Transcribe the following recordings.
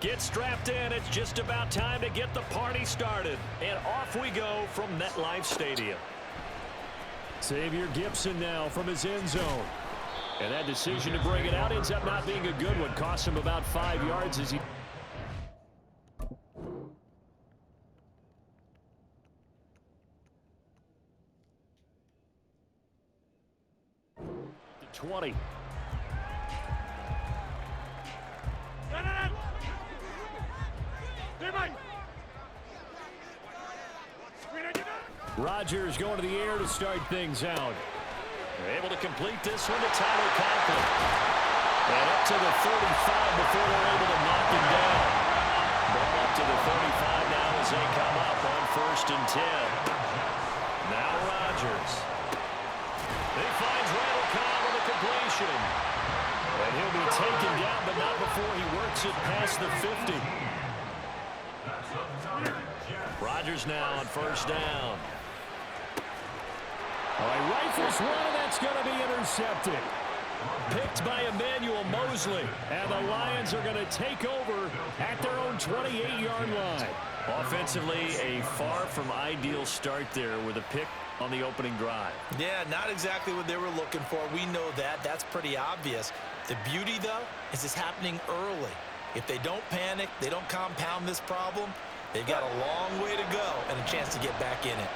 Get strapped in. It's just about time to get the party started. And off we go from MetLife Stadium. Xavier Gibson now from his end zone. And that decision to bring it out ends up not being a good one. Cost him about 5 yards as he... 20. Rodgers going to the air to start things out. They're able to complete this one to Tyler Conklin. And up to the 35 before they're able to knock him down. Ball up to the 35 now as they come up on 1st and 10. Now Rodgers. He finds Randall Cobb on the completion. And he'll be taken down, but not before he works it past the 50. Rodgers now on 1st down. All right, rifles one, and that's going to be intercepted. Picked by Emmanuel Mosley. And the Lions are going to take over at their own 28-yard line. Offensively, a far from ideal start there with a pick on the opening drive. Yeah, not exactly what they were looking for. We know that. That's pretty obvious. The beauty, though, is it's happening early. If they don't panic, they don't compound this problem, they've got a long way to go and a chance to get back in it.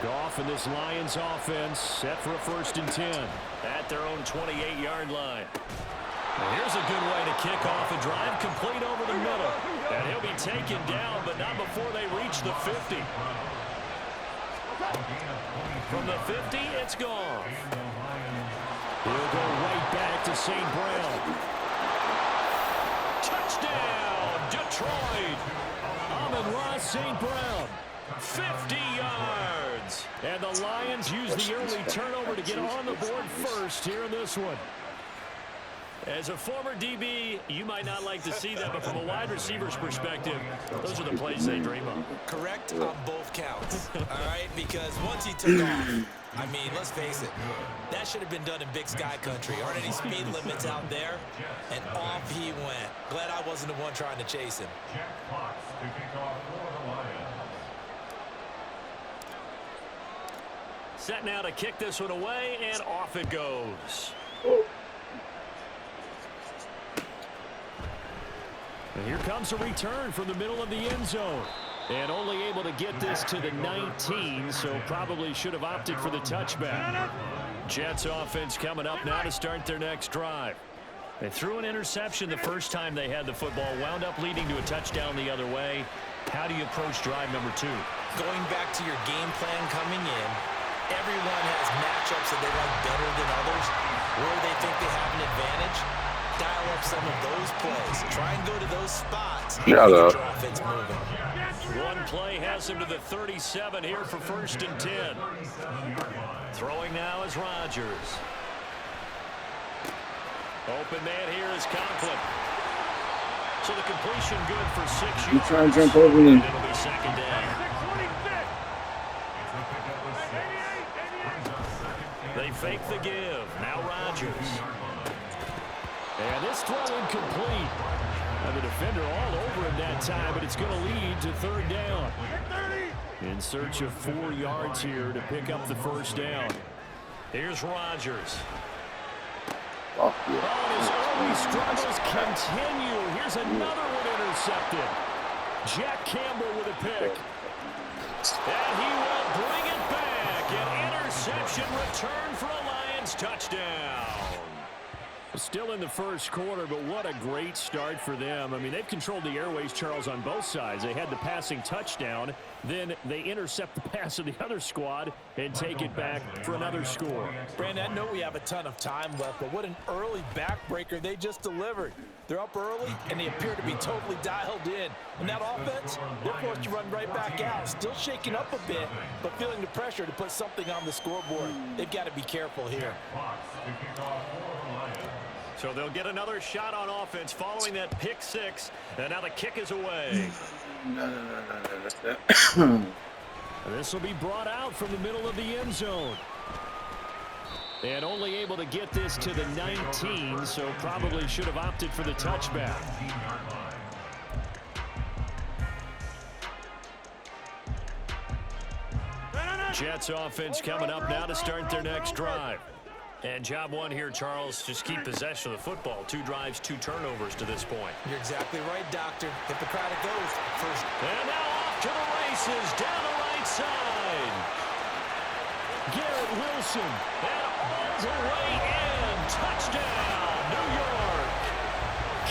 Goff and this Lions offense set for a 1st and 10 at their own 28-yard line. And here's a good way to kick off a drive, complete over the middle. And he'll be taken down, but not before they reach the 50. From the 50, it's Goff. He'll go right back to St. Brown. Touchdown, Detroit. Amon-Ra St. Brown. 50 yards. And the Lions use the early turnover to get on the board first here in this one. As a former DB, you might not like to see that, but from a wide receiver's perspective, those are the plays they dream of. Correct on both counts, all right? Because once he took off, I mean, let's face it, that should have been done in Big Sky country. Aren't any speed limits out there? And off he went. Glad I wasn't the one trying to chase him. Set now to kick this one away, and off it goes. And here comes a return from the middle of the end zone. And only able to get this to the 19, so probably should have opted for the touchback. Jets offense coming up now to start their next drive. They threw an interception the first time they had the football, wound up leading to a touchdown the other way. How do you approach drive number 2? Going back to your game plan coming in, everyone has matchups that they like better than others. Where they think they have an advantage, dial up some of those plays. Try and go to those spots and get your offense moving. One play has him to the 37 here for 1st and 10. Throwing now is Rodgers. Open man here is Conklin. So the completion good for 6 yards. You trying to jump over me? And it'll be 2nd down. They fake the give. Now Rodgers. And this throw incomplete. And the defender all over him that time, but it's going to lead to 3rd down. In search of 4 yards here to pick up the 1st down. Here's Rodgers. Oh, And his early struggles continue. Here's another one intercepted. Jack Campbell with a pick. And he will bring it back. An interception return for a Lions touchdown. Still in the first quarter, but what a great start for them. I mean, they've controlled the airways, Charles, on both sides. They had the passing touchdown. Then they intercept the pass of the other squad and take it back for another score. Brandon, I know we have a ton of time left, but what an early backbreaker they just delivered. They're up early, and they appear to be totally dialed in. And that offense, they're forced to run right back out. Still shaking up a bit, but feeling the pressure to put something on the scoreboard. They've got to be careful here. So they'll get another shot on offense following that pick 6. And now the kick is away. This will be brought out from the middle of the end zone. And only able to get this to the 19, so probably should have opted for the touchback. Jets offense coming up now to start their next drive. And job one here, Charles, just keep possession of the football. 2 drives, 2 turnovers to this point. You're exactly right, Doctor. Hippocratic oath. First. And now off to the races down the right side. Garrett Wilson. And all the way in. Touchdown, New York.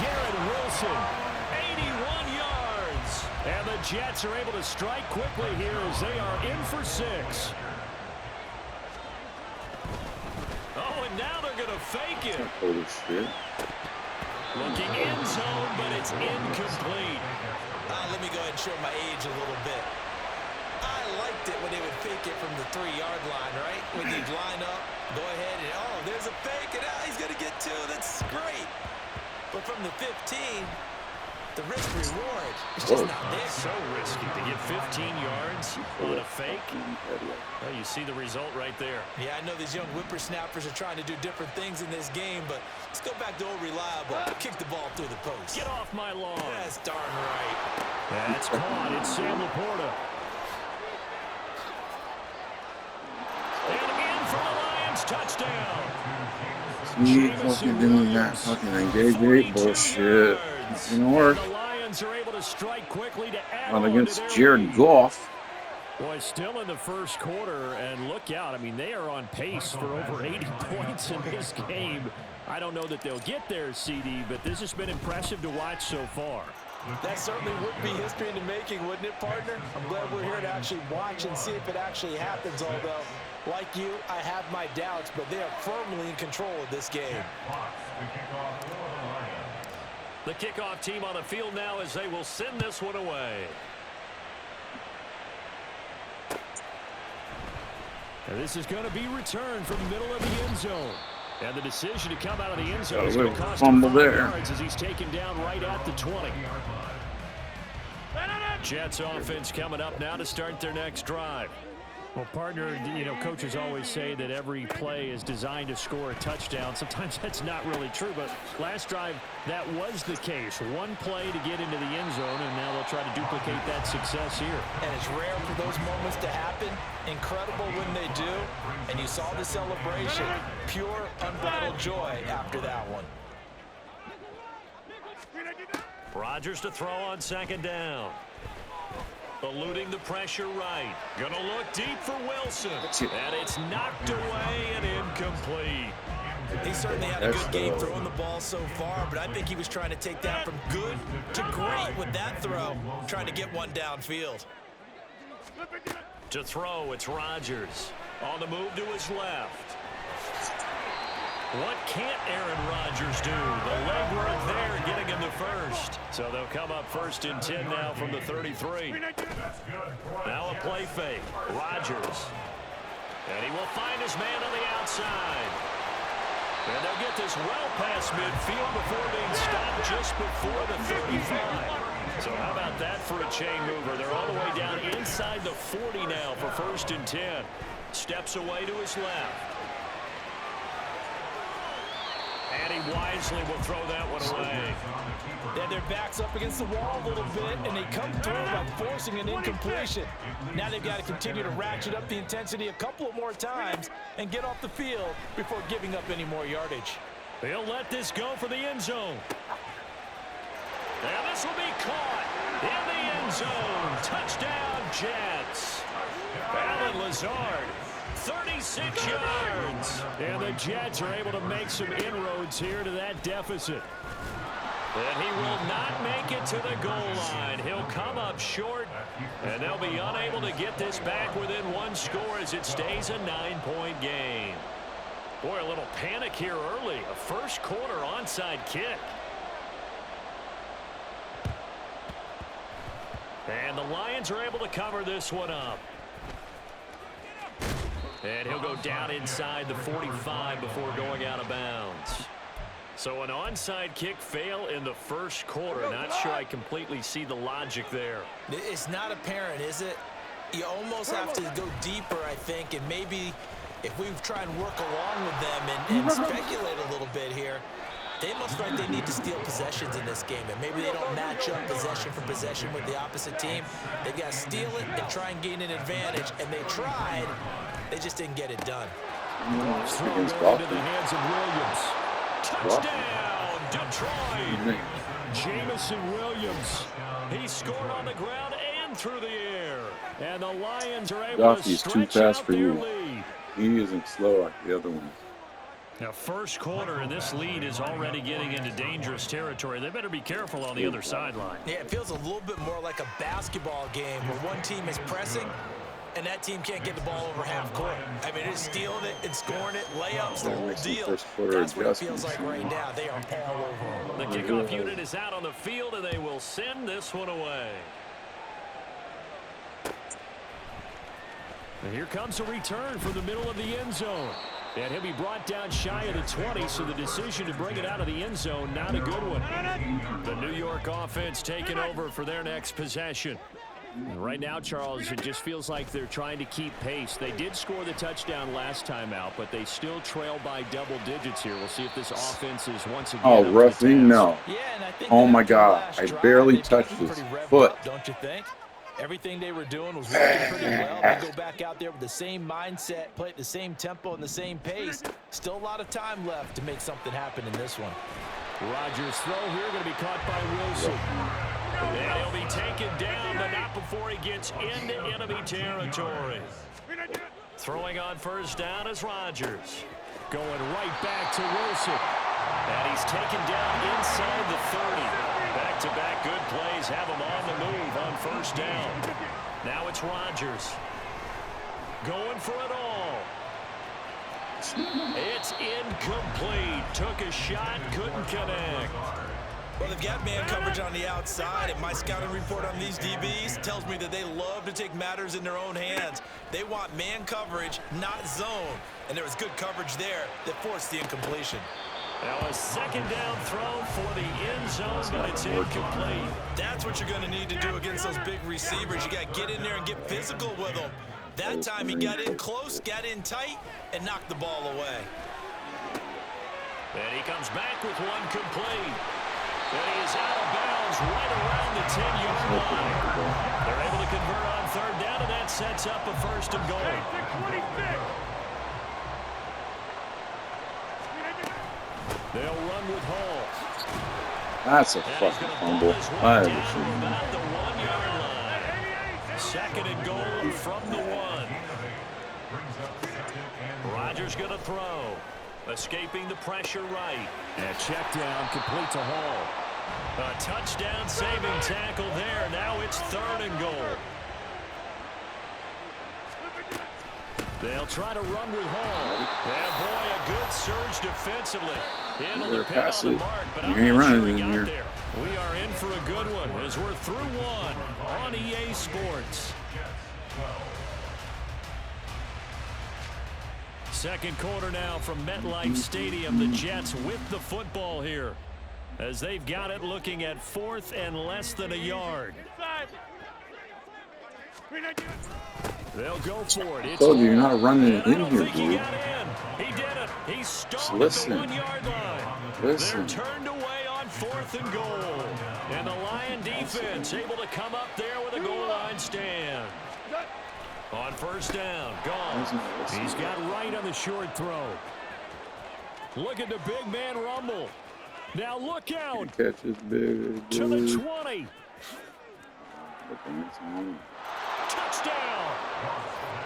Garrett Wilson, 81 yards. And the Jets are able to strike quickly here as they are in for 6. Oh, and now they're going to fake it. Holy shit. Looking end zone, but it's incomplete. Let me go ahead and show my age a little bit. I liked it when they would fake it from the 3-yard line, right? When you'd line up, go ahead and, oh, there's a fake, and he's going to get 2. That's great. But from the 15, the risk reward is just not there. So risky to get 15 yards on a fake. Well, you see the result right there. Yeah, I know these young whippersnappers are trying to do different things in this game, but let's go back to old reliable. Kick the ball through the post. Get off my lawn. That's darn right. That's caught. It's Sam Laporta. And in for the Lions. Touchdown. See, fucking doing that fucking engage bullshit. It's gonna work. The Lions are able to strike quickly to add Not on against to their Jared lead. Goff. Boy, still in the first quarter, and look out. I mean, they are on pace for over 80 points in this game. I don't know that they'll get there, CD, but this has been impressive to watch so far. That certainly would be history in the making, wouldn't it, partner? I'm glad we're here to actually watch and see if it actually happens, although, like you, I have my doubts, but they are firmly in control of this game. The kickoff team on the field now as they will send this one away. And this is going to be returned from the middle of the end zone. And the decision to come out of the end zone is going to cost him 5 yards as he's taken down right at the 20. Jets offense coming up now to start their next drive. Well, partner, you know, coaches always say that every play is designed to score a touchdown. Sometimes that's not really true, but last drive, that was the case. One play to get into the end zone, and now they'll try to duplicate that success here. And it's rare for those moments to happen. Incredible when they do. And you saw the celebration. Pure, unbridled joy after that one. Rodgers to throw on second down. Eluding the pressure right. Gonna look deep for Wilson. And it's knocked away and incomplete. He certainly had a good game throwing the ball so far, but I think he was trying to take that from good to great with that throw, trying to get one downfield. To throw, it's Rodgers. On the move to his left. What can't Aaron Rodgers do? The legwork there getting him the first. So they'll come up 1st and 10 now from the 33. Now a play fake. Rodgers. And he will find his man on the outside. And they'll get this well past midfield before being stopped just before the 35. So how about that for a chain mover? They're all the way down inside the 40 now for 1st and 10. Steps away to his left. And he wisely will throw that one away. Yeah, their back's up against the wall a little bit, and they come through by forcing an incompletion. Now they've got to continue to ratchet up the intensity a couple of more times and get off the field before giving up any more yardage. They'll let this go for the end zone. And this will be caught in the end zone. Touchdown, Jets. Allen Lazard. 36 yards. And the Jets are able to make some inroads here to that deficit. And he will not make it to the goal line. He'll come up short, and they'll be unable to get this back within one score as it stays a 9-point game. Boy, a little panic here early. A first quarter onside kick. And the Lions are able to cover this one up. And he'll go down inside the 45 before going out of bounds. So an onside kick fail in the first quarter. Not sure I completely see the logic there. It's not apparent, is it? You almost have to go deeper, I think, and maybe if we try and work along with them and speculate a little bit here, They must feel like they need to steal possessions in this game, and maybe they don't match up possession for possession with the opposite team. They've got to steal it and try and gain an advantage, and they tried. They just didn't get it done. Throw into the hands of Williams. Touchdown, Detroit. Jamison Williams. He scored on the ground and through the air. And the Lions are able to stretch out their lead. He isn't slow like the other one. Now, first quarter, and this lead is already getting into dangerous territory. They better be careful on the other sideline. Yeah, it feels a little bit more like a basketball game where one team is pressing and that team can't get the ball over half court. I mean, it's stealing it and scoring it, layups, the whole deal. That's what it feels like right now. They are all over. The kickoff unit is out on the field, and they will send this one away. And here comes a return from the middle of the end zone. And he'll be brought down shy of the 20, so the decision to bring it out of the end zone, not a good one. The New York offense taking over for their next possession. And right now, Charles, it just feels like they're trying to keep pace. They did score the touchdown last time out, but they still trail by double digits here. We'll see if this offense is once again. Oh, roughing, no. Yeah, and I think oh, my God. I barely touched his foot. Up, don't you think? Everything they were doing was working pretty well. They go back out there with the same mindset, play at the same tempo and the same pace. Still a lot of time left to make something happen in this one. Rodgers' throw here going to be caught by Wilson. And he'll be taken down, but not before he gets into enemy territory. Throwing on first down is Rodgers. Going right back to Wilson. And he's taken down inside the 30. Back-to-back good plays have him on the move on first down. Now it's Rodgers. Going for it all. It's incomplete. Took a shot, couldn't connect. Well, they've got man coverage on the outside, and my scouting report on these DBs tells me that they love to take matters in their own hands. They want man coverage, not zone. And there was good coverage there that forced the incompletion. Now a second down throw for the end zone, but it's incomplete. That's what you're going to need to do against those big receivers. You got to get in there and get physical with them. That time he got in close, got in tight, and knocked the ball away. And he comes back with one complete. And he is out of bounds right around the 10-yard line. They're able to convert on third down, and that sets up a first and goal. They'll run with Hall. That's a fucking fumble. About the 1-yard line. Second and goal from the 1. Rodgers going to throw. Escaping the pressure right. And check down complete to Hall. A touchdown saving tackle there. Now it's third and goal. They'll try to run with Hall. And boy, a good surge defensively. Able to pin on the mark, but I'm not sure he got there. We are in for a good one as we're through one on EA Sports. Second quarter now from MetLife Stadium. The Jets with the football here as they've got it, looking at 4th and less than a yard. They'll go for it. I told you, you're not running it in here, dude. He did it. He stopped at the 1-yard line. They're turned away on 4th and goal. And the Lion defense able to come up there with a goal line stand. On first down, gone. He's got right on the short throw. Look at the big man rumble. Now look out. Catches big. To the 20. Touchdown!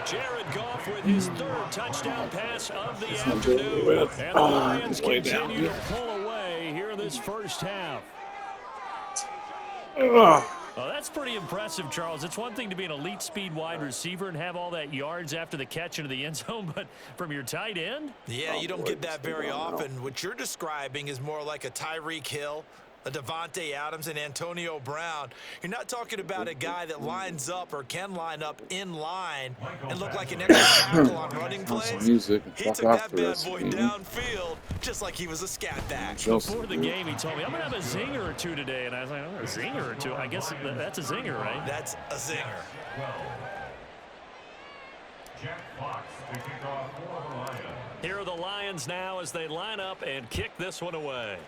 Jared Goff with his 3rd touchdown pass of the afternoon. And the Lions continue to pull away here in this first half. Well, that's pretty impressive, Charles. It's one thing to be an elite speed wide receiver and have all that yards after the catch into the end zone, but from your tight end? Yeah, you don't get that very often. What you're describing is more like a Tyreek Hill, a Devontae Adams, and Antonio Brown. You're not talking about a guy that lines up or can line up in line and look like an extra tackle on running plays. He took that bad boy downfield just like he was a scat back. Before the game, he told me, I'm going to have a zinger or two today. And I was like, oh, a zinger or two? I guess that's a zinger, right? That's a zinger. Here are the Lions now as they line up and kick this one away.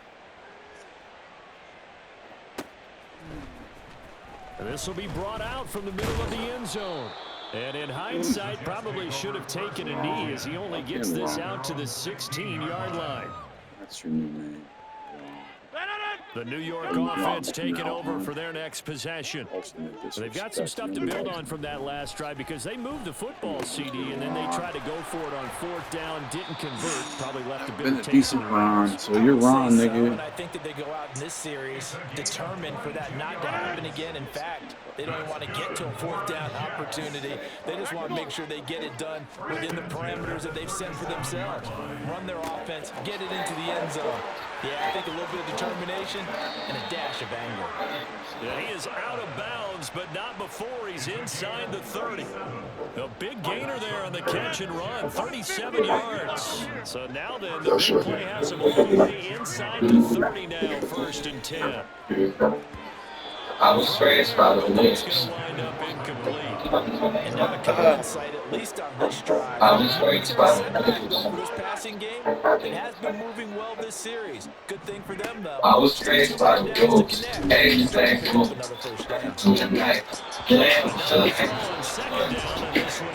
And this will be brought out from the middle of the end zone. And in hindsight, probably should have taken a knee as he only gets this out to the 16-yard line. That's your new name. The New York offense taking over for their next possession. They've got some stuff to build on from that last drive because they moved the football, CD, and then they tried to go for it on 4th down, didn't convert, probably left a bit of tape. Decent run, so you're wrong, nigga. And I think that they go out in this series determined for that not to happen again. In fact, they don't even want to get to a 4th down opportunity. They just want to make sure they get it done within the parameters that they've set for themselves. Run their offense, get it into the end zone. Yeah, I think a little bit of determination and a dash of anger. Yeah, he is out of bounds, but not before he's inside the 30. A big gainer there on the catch and run, 37 yards. So now then, the big play has him all the way inside the 30 now, 1st and 10. I was raised by the It's going to wind up incomplete. And now to come inside, at least on this drive. I was raised by the This passing game, it has been moving well this series. Good thing for them, though. I was raised by the rules. Everything tonight.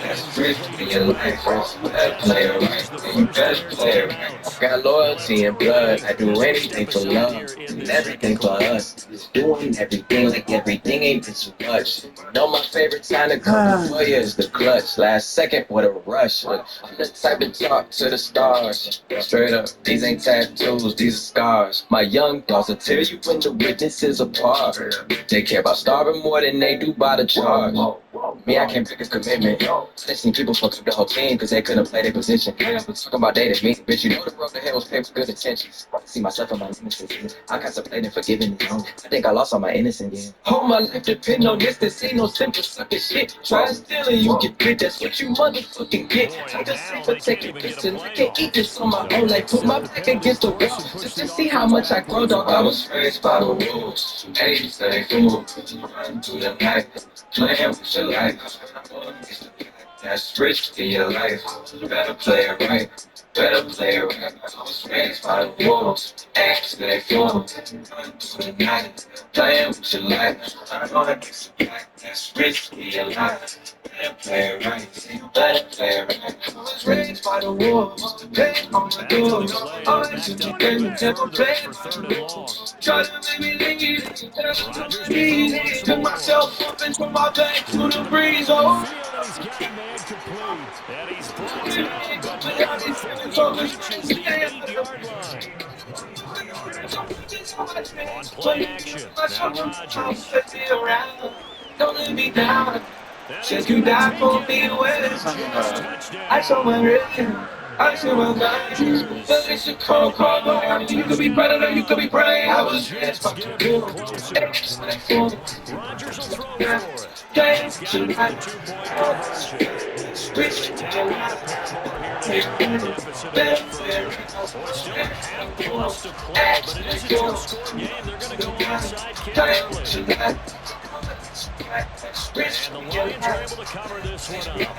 That's rich in your life. Better play it right. You better play it right. Got loyalty and blood. I do anything for love and everything for us. Just doing everything like everything ain't been too much. Know my favorite time to come for you is the clutch. Last second, what a rush. I'm the type to talk to the stars. Straight up, these ain't tattoos, these are scars. My young dogs will tell you when the witnesses apart. They care about starving more than they do by the charge. Me, I can't pick a commitment. I seen people fuck up the whole team because they couldn't play their position. Talking about dating me, bitch, you know the road to hell was paved with good intentions. I see myself in my innocence. I contemplating forgiving you. I think I lost all my innocence. All my life depend on this. This ain't no simple sucking shit. Try to steal and you get bit. That's what you motherfucking get. I just say for taking pictures. I can't eat this on my own. Like put my back against the wall just to see how much I grow. Dog, I was raised by the rules. Hey, stay cool. Run through the night. Playing with your life. That's rich in your life. You better play it right. Better play it right. I was raised by the wolves. Ask they fall. Run through the night. Playing with your life. I know I get some back. That's rich in your life. Better play it right. Better play it right. I was raised by the wolves. Playing on my doors. All that you can never play it. Try to make me leave. Took myself up into my back to the breeze. Oh. He's got a man complete. And he's brought down, but now he reaches the 8-yard line. On play action, now Rodgers. Don't let me down. Since you died for me, I saw my rhythm. I said, well, God, but it's a cold. You could be better, you could be brave. I was raised by the rules. Rodgers will throw for it. He's got a 2-point conversion. Still a half plus to play, but it is a two-score game. They're going to go inside kick early. And the Lions are able to cover this one up.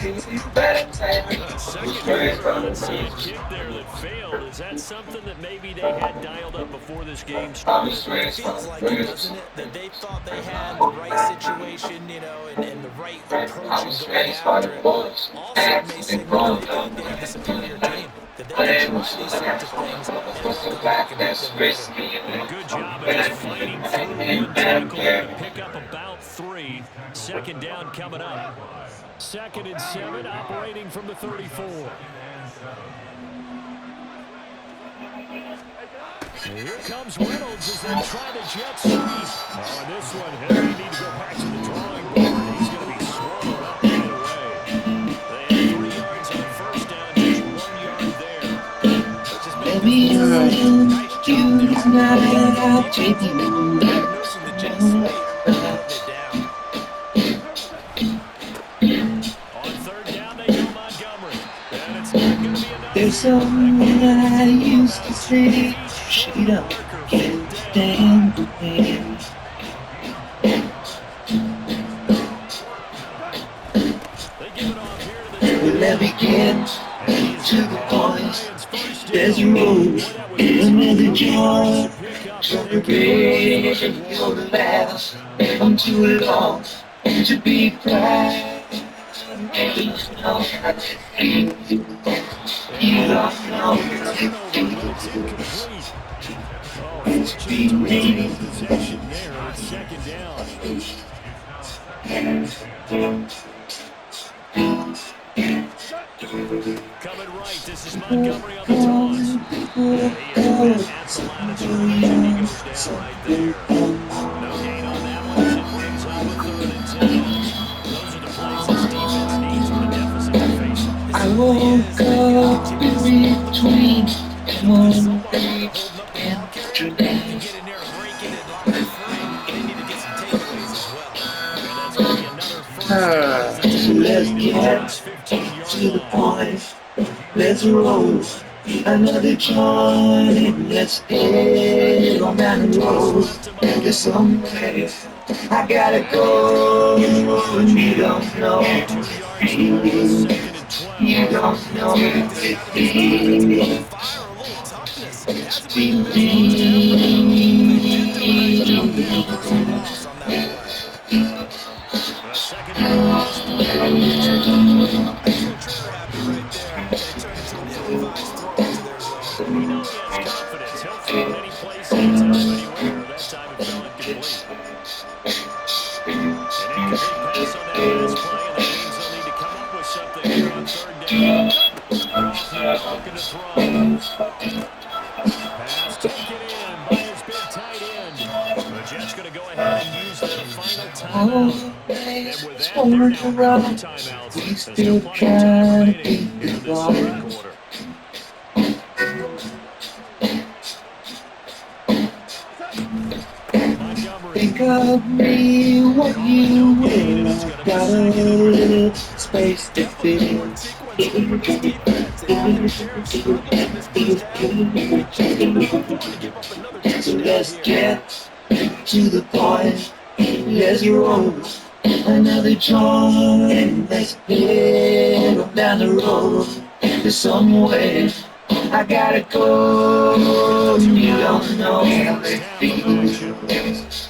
Second onside kick there that failed. Is that something that maybe they had dialed up before this game started? It feels like it, doesn't it? That they thought they had the right situation, you know, and the right approach in going after it. Also, it may signal that they think they have the superior team. That they can try these sorts of things and come back and make them better. A good job of just fighting through one tackle to pick up about 3. Second down coming up. 2nd and 7, operating from the 34. Here comes Reynolds as they try to jet sweep. On this one, Henry need to go back to the drawing board. He's going to be swallowed up right away. They had 3 yards on 1st down, just 1 yard there. Baby, you tonight, I'll take you back. On 3rd down, they go Montgomery. And it's not going to be enough. There's someone I used to say she don't can't stand the pain. They give it off here to the Let me get to the point. There's a road in another jar. Your last, I'm too long to be proud. You don't know Turnover, but it's incomplete. Oh, fortunate to retain possession there. It's second down. Coming right, this is Montgomery on the toss. And he is met at the line of scrimmage, and he goes down right there. No gain on that one as it brings up a 3rd and 10. Those are the plays this defense needs with a deficit they're facing. I woke up between Monday and today. Get in there and break it and lock it free. They need to get some takeaways as well. And that's going to be another first down as the So tackle let's made get at the 15-yard to the line. point. Let's roll another joint. Let's head on down the road. There's somewhere I gotta go. And you don't know. 2 yards there on 2nd and 12. You don't know. Fire a little toughness. Hasn't Be been the best first half, but they did do a nice job there. Personal loss on that play. A second down on this play. Trigger happy right there. And it turned into an ill-advised throw into their zone. We know he has confidence. He'll throw it any place, anytime, anywhere. That time it fell incomplete. An incomplete pass on that last play, and that means they'll need to come up with something here on 3rd down. Crawford looking to throw. Pass taken in by his big tight end. The Jets going to go ahead and use their final timeout. And with that, they're now running timeouts. There's still plenty of time remaining here in the second quarter. Think of me what you will. Got a little space to fit in. So let's get to the point. Let's roll another joint. Let's head on down the road. There's somewhere I gotta go. You don't know how it feels.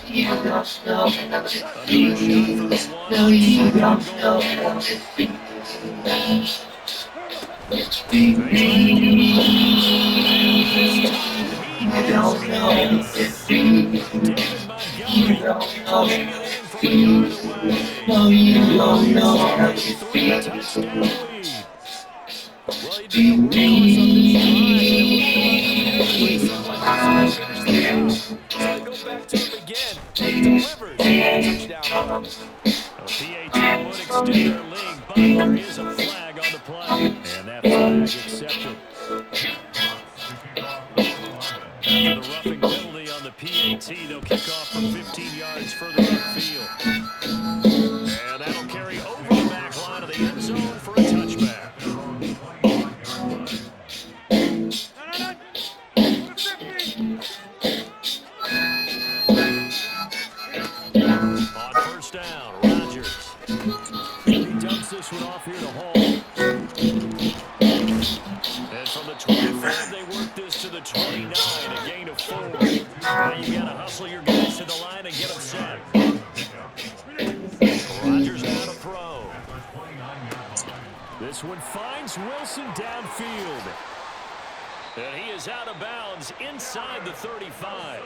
You don't know how it feels. No, you don't know how it feels. It's be me. You don't know how it feels. You don't know how it feels. No, you don't know how it feels. Well, he did a So go back to him again. Delivers. Touchdown. PAT would extend their lead, but there is a flag on the play. And that flag accepted. After the roughing penalty on the PAT, they'll kick off from 15 yards further upfield. And that'll carry over the back line of the end zone for a touchback. On first down, Rodgers. He dumps this one off here to Hall. And from the 25, they work this to the 29, a gain of 4. Now you got to hustle your guys to the line and get them set. Rodgers now to throw. This one finds Wilson downfield. And he is out of bounds inside the 35.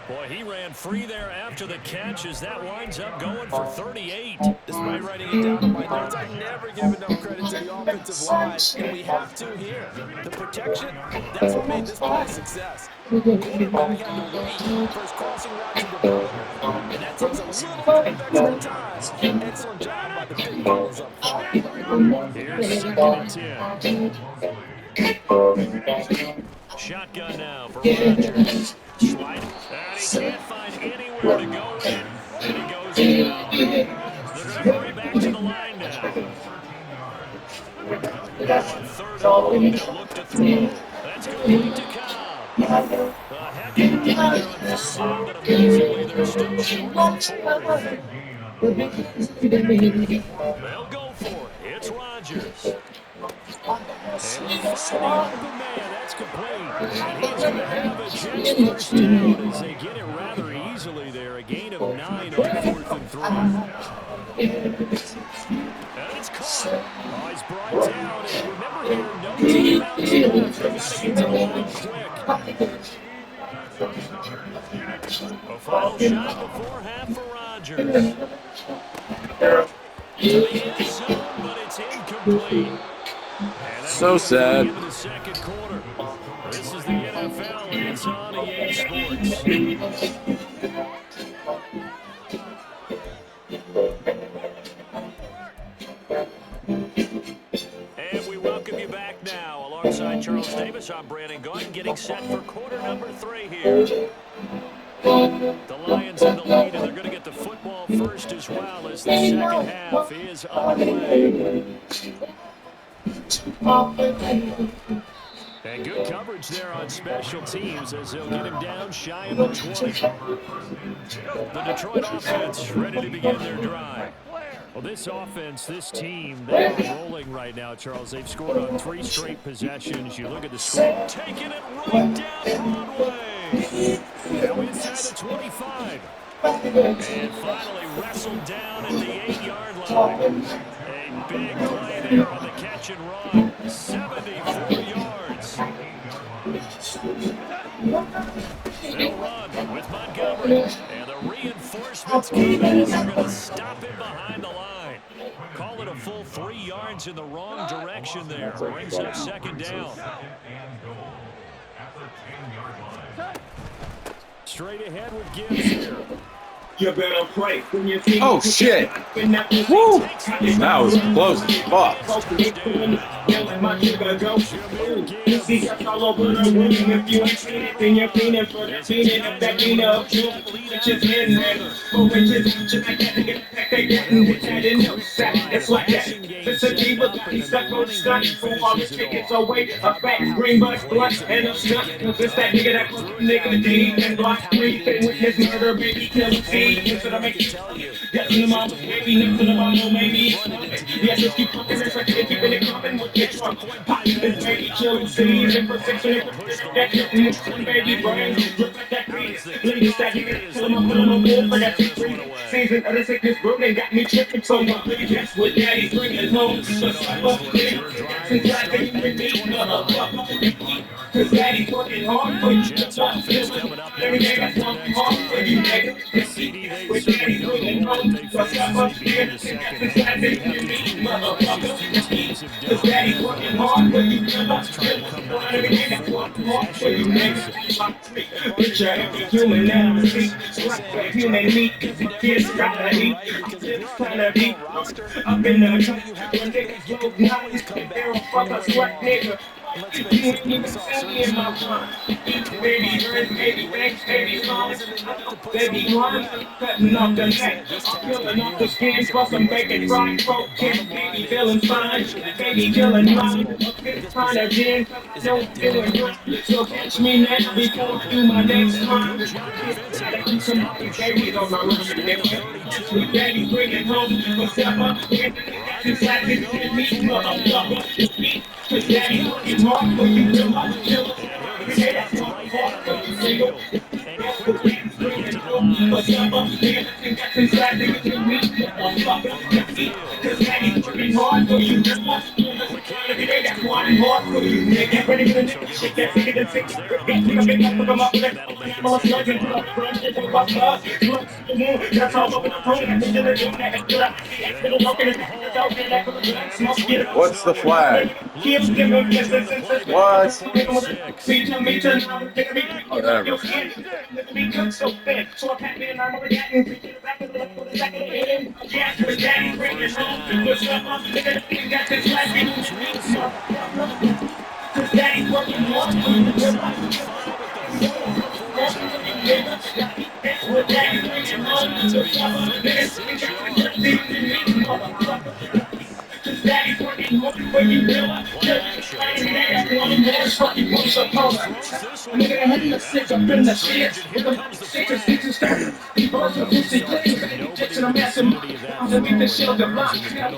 Boy, he ran free there after the catch as that winds up going for 38. Despite writing it down in my notes, I never give enough credit to the offensive line, and we have to here. The protection, that's what made this play a success. The quarterback had to wait for his crossing routes and development, and that takes a little bit of extra time. Excellent job by the big balls up front. Here's 2nd and 10. Shotgun now for Rodgers. Slide. And he can't find anywhere to go in. And he goes down. They're going to hurry back to the line now. On 3rd and 1, they'll look to throw. That's complete to Cobb. A heck of a play on 3rd down, but amazingly they're still short. They'll go for it. It's Rodgers. And finding open man. that's complete. And he's going to have a Jets first down as they get it rather easily there. A gain of 9 on 4th and 3. And it's caught. Oh, he's brought down. And remember here, no timeouts left. They got to get to the line quick. A final shot before half for Rodgers. To the end zone, but it's incomplete. So sad. The second quarter. This is the NFL, and it's on EA Sports. And we welcome you back now. Alongside Charles Davis, I'm Brandon Gaudin, getting set for quarter number 3 here. The Lions in the lead, and they're going to get the football first as well as the second half is underway. And good coverage there on special teams as they'll get him down shy of the 20. The Detroit offense ready to begin their drive. Well, this offense, this team, they are rolling right now, Charles. They've scored on 3 straight possessions. You look at the score. Taking it right down Broadway. Now inside the 25. And finally wrestled down at the 8-yard line. A big play there on the catch and run. 74 yards. They'll run with Montgomery. And the reinforcements come in as they're going to stop him behind the line. Call it a full 3 yards in the wrong direction there. Brings up second down. Straight ahead with Gibbs here. You better pray. Oh, shit. Woo. That was close as fuck. You see us all over the room. If you ain't seen it, then you're feeling for the feeling of that beat up. Just in there. Just like that to get back. They getting it. It's like that. It's a G, but he's stuck on the stunt. From all the tickets away. A fat green bus blunt and a stunt. It's that nigga that put nigga D and block 3. Witness murder, baby, kill C. Instead of making yes, in the mom, baby, next to the mom, no, maybe. Yes, just keep pumping this, I keep keeping it coming with this one. Pop this, baby, chill, cities, and protection, that baby, brain, drip like that beat. Ladies, that you can kill them, put them on board for that season of the sickness, bro, they got me tripping so much. That's what daddy's bringing home. Since daddy's working hard for you. Every day that's working hard for you, nigga. With daddy's bringing home. What's up, here? Cause daddy's working hard for you, every day that's working hard for you, nigga. Picture every human now. See, like a human meat. Kids gotta eat. Just trying to be up in the country. When niggas low now, if they're a fucker sweat nigga. You ain't even see me in my prime. Baby, hurt, baby, thanks, baby, songs. Baby, one, cutting off the neck. I'm peeling off the skin for some bacon fried folk. Baby, feeling fine. Baby, feeling fine. It's fine again. Don't feel it good. So catch me now before I do my next time. Gotta keep somebody, baby, on my road. Daddy, bring it home. What's up, up? It's like this is me, motherfucker. Cause daddy working hard for you, till I kill it. Every day that's working hard for you, single. That's what we bring it home. What's up, up? Everything that's inside the me, motherfucker. Cause daddy working hard for you, till I kill it. Every day that's working hard for you, nigga. Ready for the nigga, shake that, shake it, and shake it. Get me up, come up with it. I'm a surgeon, put up front, get to my blood. That's all over the phone. What's the flag? What? Whatever. Daddy's working hard for you. Daddy's working hard for you. Nigga, I'm in the six up in the shit. With the six and starting. Birds of pussy plays, baby. Jackson, I'm asking my. I'm gonna beat the shit on the block.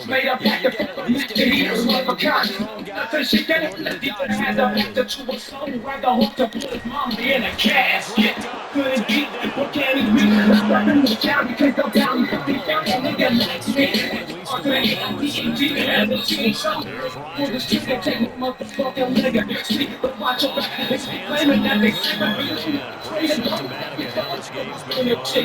Made up back the fuck. The heaters, one of a kind. guys in order to dodge the penalty. He's wrapped up. Taken down. Let's give one at least a bit more respect there. Here's Rodgers to throw. Ball in his hands and in a good run. And brace up to Madigan. Now this game's been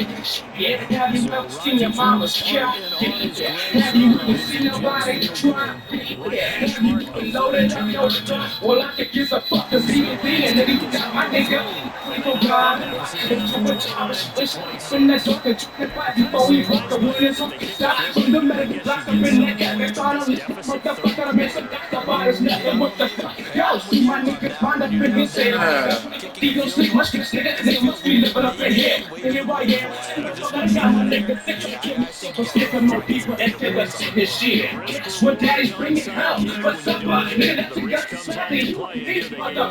won. So Rodgers, who was smart in on his grand throw into the Jets field goal, right there, smart, a 42-yard attempt. So Lions take this one through. Deficit now 29-27. As the Lions might, if they kick the field goal here, I guess you get something. It's deficit 31. Well, when you run down and you're down 7, kicking a field goal, that's a field goal you need. Way to move the ball. You just got something there. I think you got to try to get some big points on it. The risk is low on second and third when you do it. The risk comes back into play. Here they go.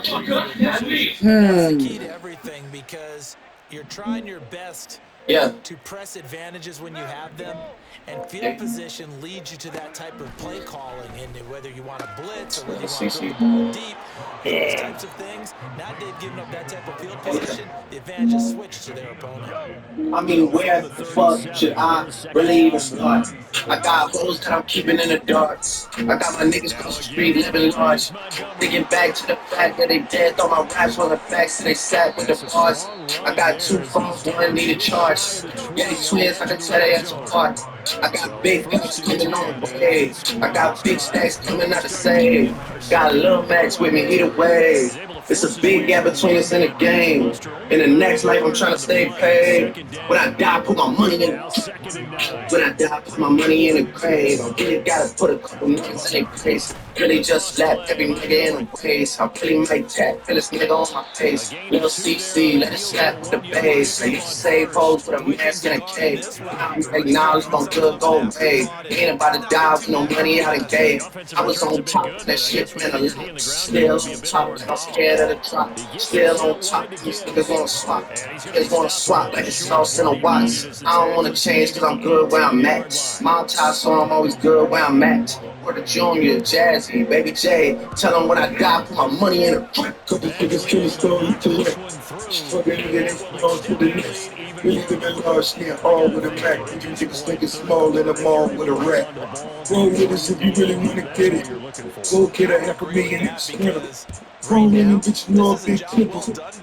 That's the key to everything because you're trying your best Yeah. to press advantages when you have them, and field position leads you to that type of play calling, and whether you want to blitz or whether you want to throw the ball deep, those types of things. Now they've given up that type of field position, the advantage is switched to their opponent. I mean, where the fuck should I really even start? I got hoes that I'm keeping in the darts. I got my niggas across the street living large. Thinking back to the fact that they dead, thought my raps on the facts, and they sat with the bars. I got 2 phones, one need a charge. Yeah, they twins, I can tell they ass apart. I got big guns coming on the way. I got big stacks coming out the save. Got a little max with me either way. It's a big gap between us in the game. In the next life, I'm trying to stay paid. When I die, put my money in. When I die, put my money in the grave. I really gotta put a couple niggas in their place. Really just slap every nigga in the face. I really might tap, feel this nigga on my face. Little CC, let it slap with the bass. I used to save hoes with a mask and a cake. I'm acknowledged on good gold pay. Ain't about to die with no money out of gave. I was on top of that shit, man. A lot. Still on top, I'm scared of the drop. Still on top, these niggas wanna swap. Niggas wanna swap like it's sauce in a watch. I don't wanna change cause I'm good where I'm at. Small top, so I'm always good where I'm at. For the junior, Jazzy, Baby J. Tell them when I die, put my money in a drip. Couple niggas kill the story to it. Fucking nigga, they go to the next. Really living large, near all with a Mac. And you niggas think it's small in the mall with a rat. Roll with us if you really wanna get it. Go get a half a million and split it. Grown in bitch, you know a big clipper.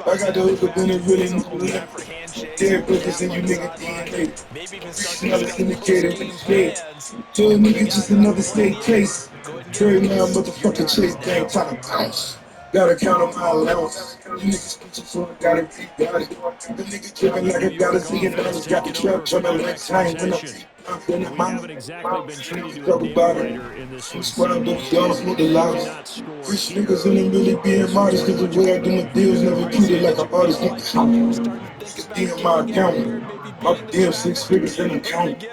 I got the hook up in it, really know it. Dead brothers and you nigga DNA. Smell it indicated in the shade. Tell a nigga just another state case. Very now motherfucking chase gang trying to bounce. Gotta count on my allowance. You niggas bitches, so I gotta be got it. The nigga tripping like I gotta see it. Got the trap jumping like time when You haven't exactly been treated to a deal in this one. Rich niggas ain't really being modest. Cause the way I do my deals never treated like an artist. Damn my accountant. Up damn 6 figures in account.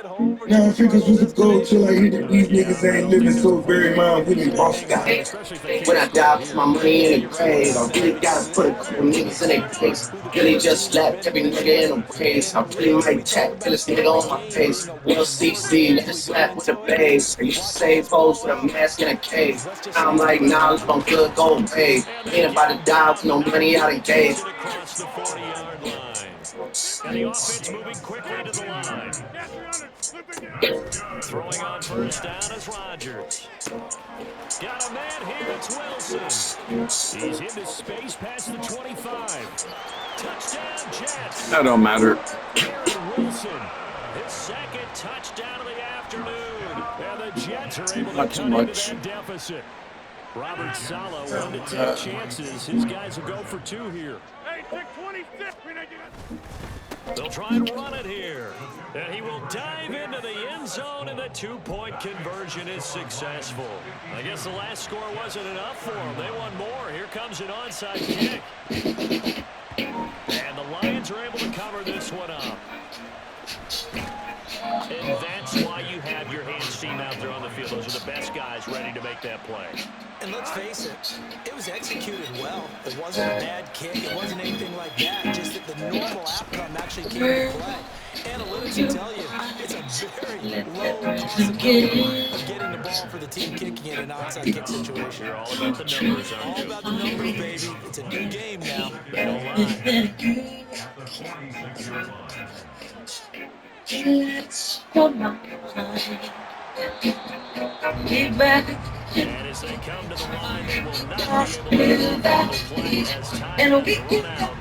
9 figures was a goal till I hit it. These niggas ain't living so very mind with me. Boss got it. When I die, put my money in the grave. I really gotta put a couple niggas in their place. Really just slap every nigga in the face. I really might tap, feel this nigga on my face. Little CC, let it slap with the bass. I used to save hoes with a mask and a case. Now I'm like, nah, I'm good, gold pay. Ain't about to die with no money out of gate. Across the 40-yard line. And the offense moving quickly to the line. Throwing on first down is Rodgers. Got a man here, it's Wilson. He's into space past the 25. Touchdown, Jets. That don't matter. Garrett Wilson, his second touchdown of the afternoon. And the Jets are able to cut into that deficit. Robert Saleh wanted to take chances. His guys will go for 2 here. They'll try and run it here. And he will dive into the end zone, and the 2-point conversion is successful. I guess the last score wasn't enough for them. They want more. Here comes an onside kick. And the Lions are able to cover this one up. And that's why you have your hands team out there on the field. Those are the best guys ready to make that play. And let's face it was executed well. It wasn't a bad kick. It wasn't anything like that. Just that the normal outcome actually came into play. Analytics will tell you it's a very low possibility of getting the ball for the team kicking in an onside kick situation. You're all about the numbers, aren't All you? about the numbers, baby. It's a new game now. They don't lie. And as they come to the line, they will not be able to get a final play as time has run out on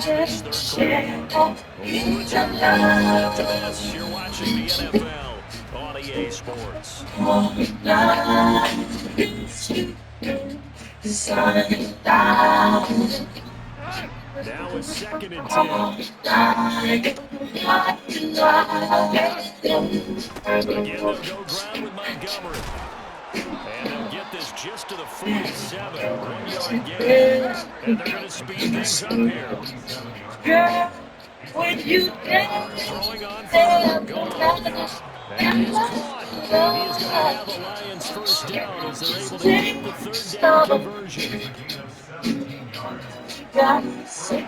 this third quarter. We'll return after this. You're watching the NFL on EA Sports. Now a 2nd and 10. Again, they'll go ground with Montgomery. And they'll get this just to the 47. 1 yard gain. And they're going to speed things up here. Throwing on for Montgomery. And he's caught. He's going to have the Lions first down as they're able to get the third down conversion. And he takes us just a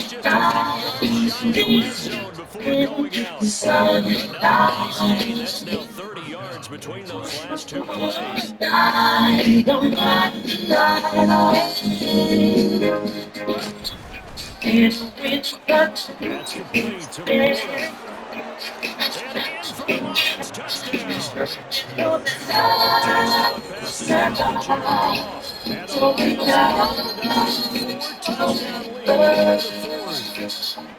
50-yard shot in the red zone before going out. Another nice gain. That's now 30 yards between those last two plays. That's complete to Porter. And in for the Lions, touchdown. Passes out to Jared Goff. And the Lions have a 4-touchdown lead into the fourth.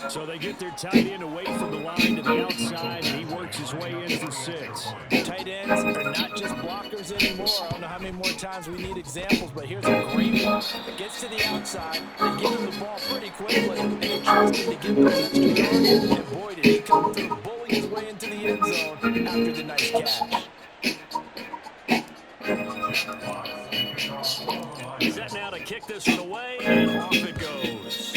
So they get their tight end away from the line to the outside, and he works his way into 6. Tight ends are not just blockers anymore. I don't know how many more times we need examples, but here's a great one. Gets to the outside, they give him the ball pretty quickly, and they trust him to get those extra yards. And boy, did he come through, bully his way into the end zone after the nice catch. Set now to kick this one away, and off it goes.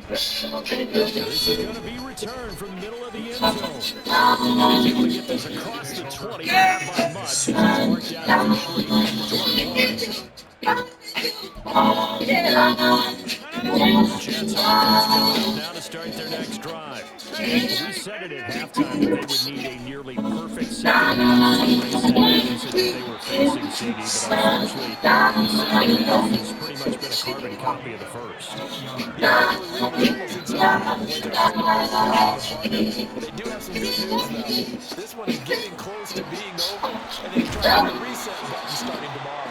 This is going to be returned from the middle of the end zone. He's able to get this across the 20, not by much. It's worked out officially at the 21. Jets offense coming up now to start their next drive. We said it at halftime that they would need a nearly perfect second half to erase that deficit that they were facing, CD, but unfortunately, the second half has pretty much been a carbon copy of the first. Yeah, they do have some good news, though. This one is getting close to being over, and they try the reset button starting tomorrow.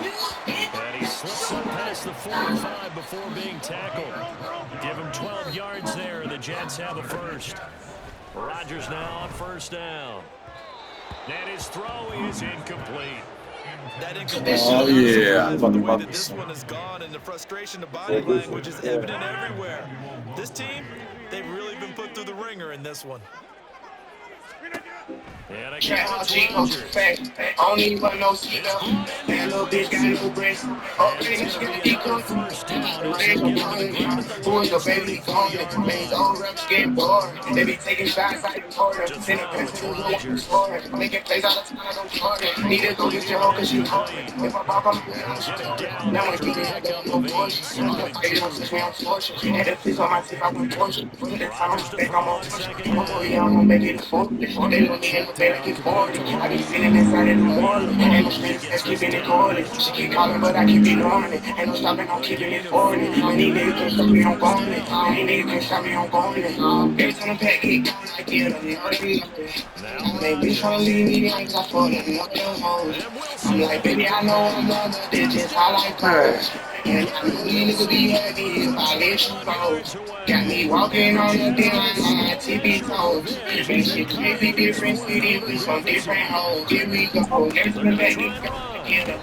And he slips up past the 45 before being tackled. Give him 12 yards there. The Jets have a first. Rodgers now on first down. And his throw is incomplete. That incompletion, Oh, yeah. the way that this one has gone, and the frustration of body language is evident everywhere. This team, they've really been put through the ringer in this one. And again, it's Rodgers. I don't even want no seat up. That little bitch got no breast. Oh, baby, she got deep on First down. He's going to get the ground at the boy, your baby phone, man's over, I'm getting bored. They be taking shots like the quarter. Send a pencil to the score. Making plays all the time, I don't score it. Need to go get your hoe, cause she hard. If I pop, I'm good. Now I'm keeping that girl, no voice. They don't switch me on torture. Had a piece on my teeth, I went torture. For the time, I'm back, I'm on torture. I'm over here, I'm gonna make it a four. They don't need him, but they like it's bored. I be sitting inside of the morning. Ain't no strength that's keeping it going. She keep calling, but I keep ignoring it. Ain't no stopping, I'm keeping it forward. Many niggas can't stop me, I'm going it. Many niggas can't stop me, I'm going it. Every time I'm pack it, I get them. They be trying to leave me, I ain't got for them. I'm like, baby, I know I'm on the digits. I like her. And I know these niggas be happy if I let you go. Got me walking on the thin line on my tippy toes. This shit crazy, different city with some different hoes. Here we go. There's the back, get up.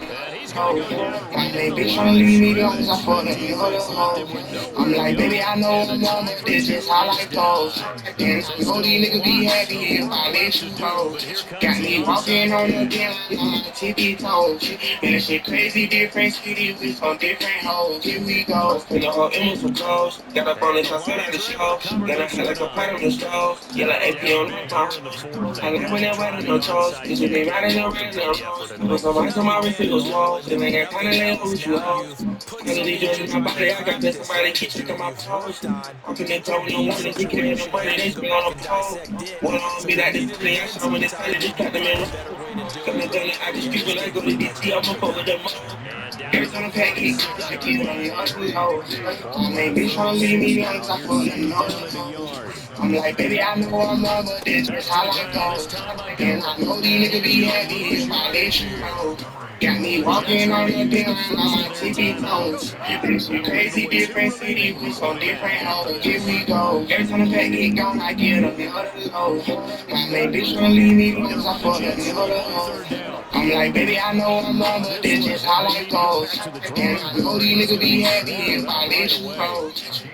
he's going to go down right at the Baby, line tryna of leave me alone, scrimmage. I And fuck the them other defense left him hoes. with I'm nowhere to like, baby, go. I know And I'm they're wrong, tied but for this two just how and he's life goes. denied. And So I know still these niggas be lots happy of if work I left let to you do, go. but here comes Got the me walking onside on the kick. damn on my tippy toes. And that shit crazy, different cities with some different hoes. Here we go. In the whole image was close. Got up on And this, the I said at the Lions are able to show. cover Then I this had like one a up. pot on the stove. Yeah, like AP Down on big my here in the fourth. I They've like got when to they're try running the no toes. onside Cause we kick be and riding no running multiply no the effort. rolls. And Put some ice on Now my you wrist, get it it goes all, slow. and Then if I got time to nothing let else, loose, you now hoes. you've put Cause of these something drugs you've in my tried to body, I got this practice, somebody tried to keep do, checking my you've toes. worked on. I'm finna Put tell it me in no a one is looking at the situation, money, now they you go spit on back the and pole. dissect it. One on So me if you like this need it money, I again show when it's time to sometime, just you can got them in find a roll. better way to do Cause it, I'm but telling I just in keep this it like case, go to pretty much DC, I'm got gonna you fuck with them covered. all. And down Every to the time I pack it, I 46-yard keep it on line. the other low. Ball My on bitch tryna leave 36 me alone, now. I Here's fuck them second down other and a hoes. yard. I'm like, baby, I know I'm wrong, but this Back is to how the life ground this goes. time, And I Montgomery. know these And niggas he's be going to happy lose if I yardage let you here. go. Got me The Jets walking are on going to the use damn the line on first my of their tippy timeouts. toes. This shit That'll leave them crazy, with two different city remaining. with We'll some be back different after hoes. Here this. we go. Every time the pack get gone, I get up and other low. My main bitch tryna leave me Looking to alone, I run the fuck jet them sweep other on hoes. third down. I'm like, baby, I know I'm wrong, On but this this one, just what how they life need to go goes. back to the And drawing I know board, these and it's niggas going to be be happy fourth if up I right let you away. go.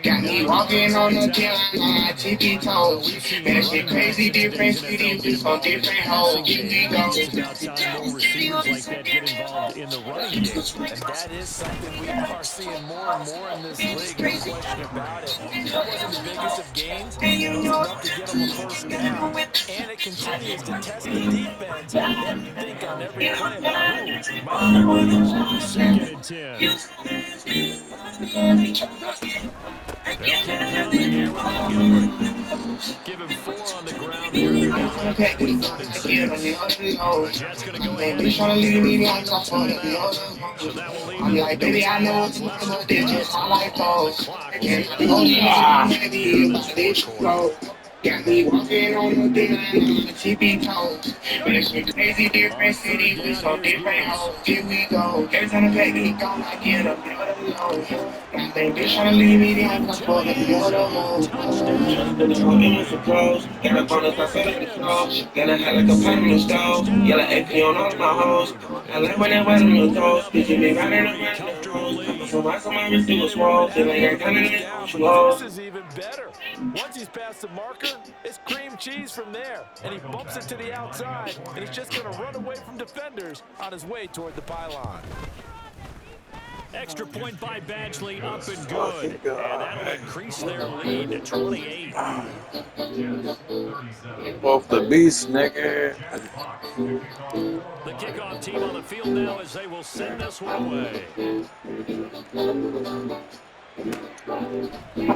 Got Now me to run walking on onside the tight. damn line on my tippy Well, toes. we've seen And that shit running backs crazy, in different today's NFL city get with some involved in the different hoes. passing Here game. we Maybe it's go. about time more receivers like that get involved in the running game. And that is something we are seeing more and more in this league, no question about it. That wasn't the biggest of gains, but it was enough to get them a first down. And it continues to test the defense. They have to think on every play about who might be able to get the ball. 2nd and 10. They'll keep pounding here with Montgomery. Give him 4 on the ground here. They're now back at it with 3rd and 6. The Jets going to go ahead and use their final timeout. So that will leave I'm them with like, no baby, I know timeouts I'm left, wrong, so but this just plenty how of life time on the goes. clock. We'll see And how I they know these use it niggas be here in happy this if I fourth let you quarter. go. Got me walking on the damn line on my tippy toes. And that shit crazy, On different third city with down, some here's different Gibbs. hoes. Here we go. Every time the pack get gone, I get up and other low. My baby tryna leave me down, I To fuck the them end other zone. hoes. Touchdown. The whole image was close. Got up on us, I Jameer said at the show. Gibbs. Then I had like a pot on the Second stove. Yeah, like touchdown of AP the on all my hoes. afternoon. I As like these when they're guys running have the opened toes. up Cause you a be running very around the comfortable road. Put lead. some ice on my wrist, it was They were swole. right Then at I him got on time to first let down, loose, but this whoa. is even better. Once he's past the marker, it's cream cheese from there. And he bumps it to the outside, and he's just going to run away from defenders on his way toward the pylon. Extra point by Badgley, up and good. And that'll increase their lead to 28. Off the beast, nigga. The kickoff team on the field now as they will send this one away. Here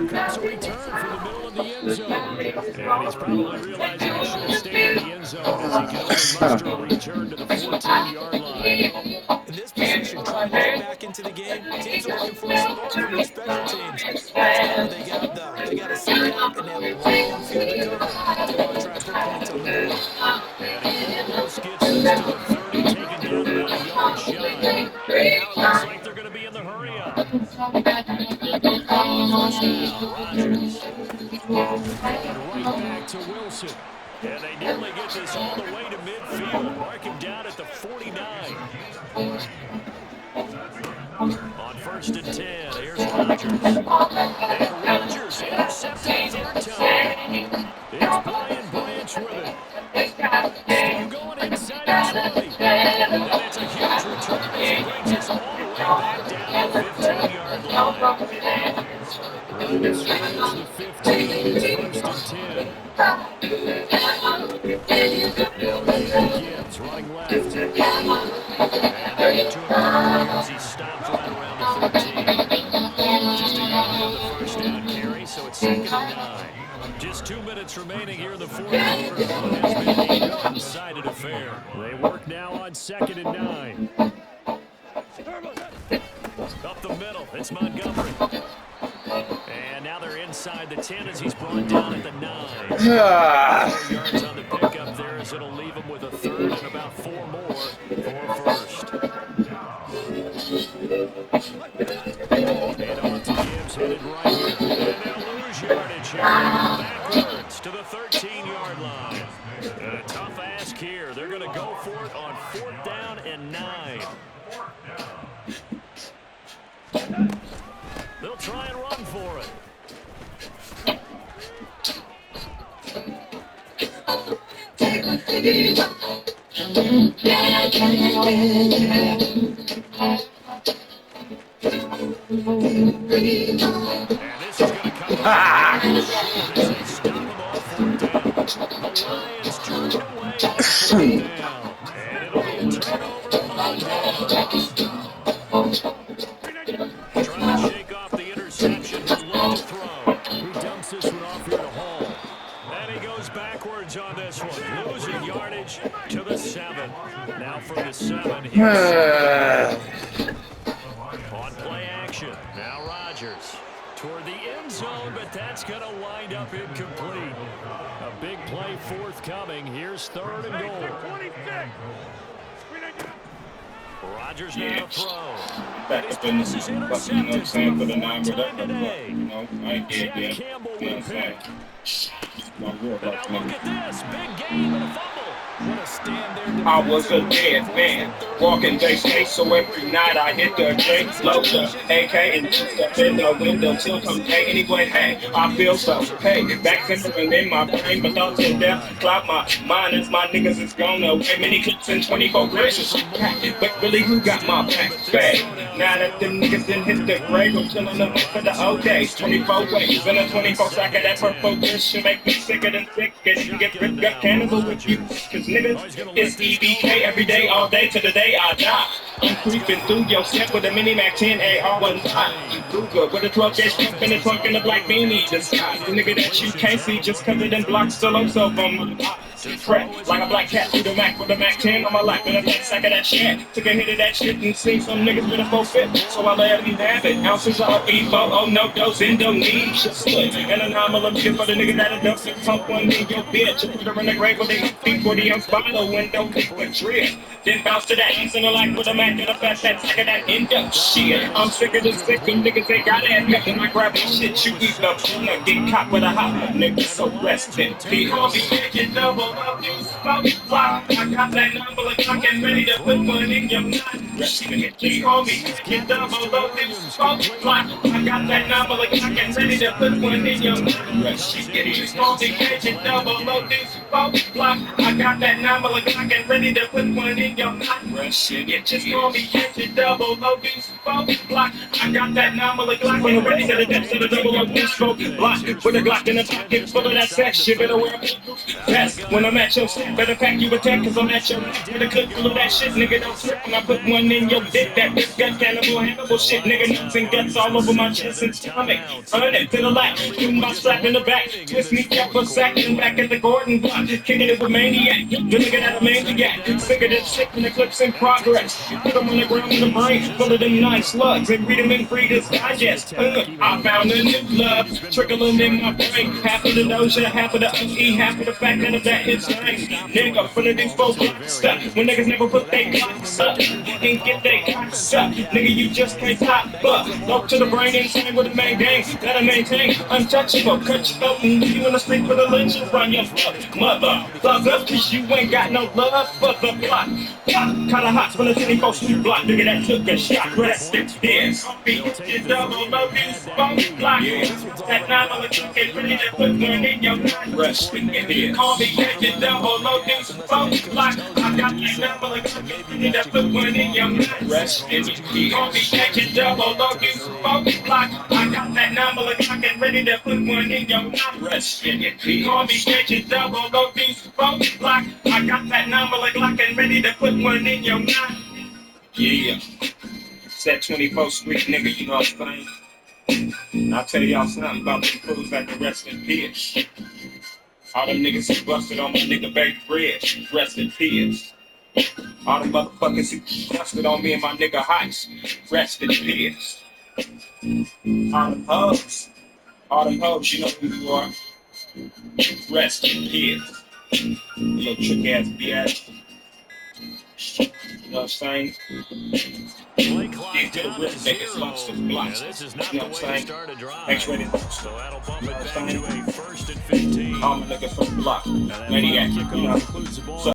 comes a return from the middle of the end zone. And he's probably realizing I should have stayed in the end zone as he can only muster a return to the 14-yard line. In this position, trying to get back into the game, teams are looking for a spark from their special teams. That's not where they got, though. They got to sit back, and they have a long field to cover if they want to try and put points on the board. And he almost gets this to the 30, taken down about a yard shy. And now it looks like they're going to be in the hurry-up. First down, Rodgers. Going right back to Wilson. And they nearly get this all the way to midfield. Mark him down at the 49. On 1st and 10, here's Rodgers. And Rodgers intercepted a third time. It's Brian Branch with it. Still going inside the 20. And it's a huge return as he brings us all the way back down to the 15-yard line. Running it straight to the 15. It's 1st and 10. They'll give it to Gibbs, running left. And they'll get to him quickly here as he stopped right around the 13. Just a yard on the first down carry, so it's 2nd and 9. Just 2 minutes remaining here in the fourth quarter of what has been a one-sided affair. They work now on 2nd and 9. Up the middle, it's Montgomery. And now they're inside the 10 as he's brought down at the 9. 4 yards on the pickup there as it'll leave him with a third and about 4 more for first. And off to Gibbs, headed right here. And they'll lose yardage here. Backwards to the 13-yard line. And a tough ask here. They're going to go for it on 4th down and 9. And this is going to come up way short as they stop him off fourth down. The Lions turn it away on fourth down. And it'll be a turnover among the downs. Trying to shake off the interception. He'll look to throw. He dumps this one off here to Hall. And he goes backwards on this one. Losing yardage to the 7. Now from the 7, here's on play action. Now Rodgers toward the end zone, but that's going to wind up incomplete. A big play forthcoming. Here's 3rd and goal. Rodgers now to throw. Back up in this, you know what I'm saying, for the 9 with up, Today. you know, I ain't dead Jack yet. Campbell You know with what I'm a pick. saying? I'm real And now about look me. at this. Big game and a fumble. What a stand there. I was a dead man, walking day skate, so every night I hit the J, load the AK, and step in the window till come day. Anyway, hey, I feel so, hey, back centering in my brain, but thoughts in depth, cloud my mind as my niggas is gone away. Many clips and 24 gracious, but really who got my back? Bang. Now that them niggas done hit the grave, I'm chilling them for the old days. 24 ways, and a 24 sack of that purple dish should make me sicker than sick, and you get ripped up cannibal with you. Niggas, it's EBK every day, all day to the day I die. I'm creeping through your set with a mini Mac 10 AR-15. Luger with a 12-gauge pump and a trunk and a black beanie. The sky, the nigga that you can't see, just covered in blocks still on cell phone. Fret like a black cat through the Mac with a Mac 10 on my lap and a fat sack of that shit. Took a hit of that shit and seen some niggas with a full fit, so I let him have it. Ounces of E4, oh no dose, Indonesia split. And an anomaly for the nigga that'll dump and pump one in your bitch. Put her in the grave with a P40 on follow window, pick a drip. Then bounce to that ass in the light with a Mac and a fat sack of that Indo shit. I'm sicker than sick, them niggas ain't got ass back when I grab this shit. You eat the tuna, get caught with a hot one, nigga, so rest in peace. Call me Captain Double up, you smoke fly. I got that number like clock and ready to put one in your mouth. He call me Captain Double up, you smoke fly. I got that number like clock and ready to put one in your mouth. He call me Captain Double up, you smoke fly. I got that number like clock and ready to put one in your mouth. You just call me Captain Double up, you smoke fly. I got that number like clock and ready to the depths of the double up, you smoke fly. With a Glock in the pocket full of that sex, you better wear a vest. When I'm at your set, better pack you a tank, cause I'm at your neck. With a clip full of that shit, nigga, don't slip when I put one in your dick. That big gut cannibal, Hannibal shit, nigga, nuts and guts all over my chest and stomach. Turn it to the left, give my slap in the back. Twist me cap a sack and back at the Gordon block. Kicking it with maniac, the nigga that a maniac. Sicker than shit when the clip's in progress. Put them on the ground with the brain, full of them nice slugs, and read them in Reader's Digest. I found a new love, trickling in my brain. Half of the Doja, half of the OE, half of the fact that that is nice. Nigga, full of these folks stuck. When niggas never put they cocks up and get they cocks up. Nigga, you just can't top up. Low to the brain insane with the main gang that I maintain. Untouchable, cut your throat and leave you in the street for the lynches. Run your mother. Love up, cause you ain't got no love for the block. Kinda hot for the city folks we block. Nigga that took a shot. Rest in peace. You double low these folks block. That 9 get ready to put one in your mouth. Rest in peace. Call me Captain Double low these folks block. I got that number get ready to put one in your mouth. Rest in peace. Call me Captain Double low these folks block. I got that number get ready to put one in your mouth. Rest in peace. Call me Captain Double low these folks block. I got that number and ready to put one in your mouth. Yeah. It's that 24th Street nigga, you know what I'm saying? I'll tell y'all something about them crews that can rest in peace. All them niggas who busted on my nigga Baby Bridge, rest in peace. All them motherfuckers who busted on me and my nigga Heist, rest in peace. All them hoes, you know who you are. Rest in peace. Little trick ass BS. You know what I'm saying? These little rip niggas lost the blocks. You know what I'm saying? X-rated. So that'll bump You know it what back I'm saying? to a 1st and 15. All the niggas from the block. Maniac. You know?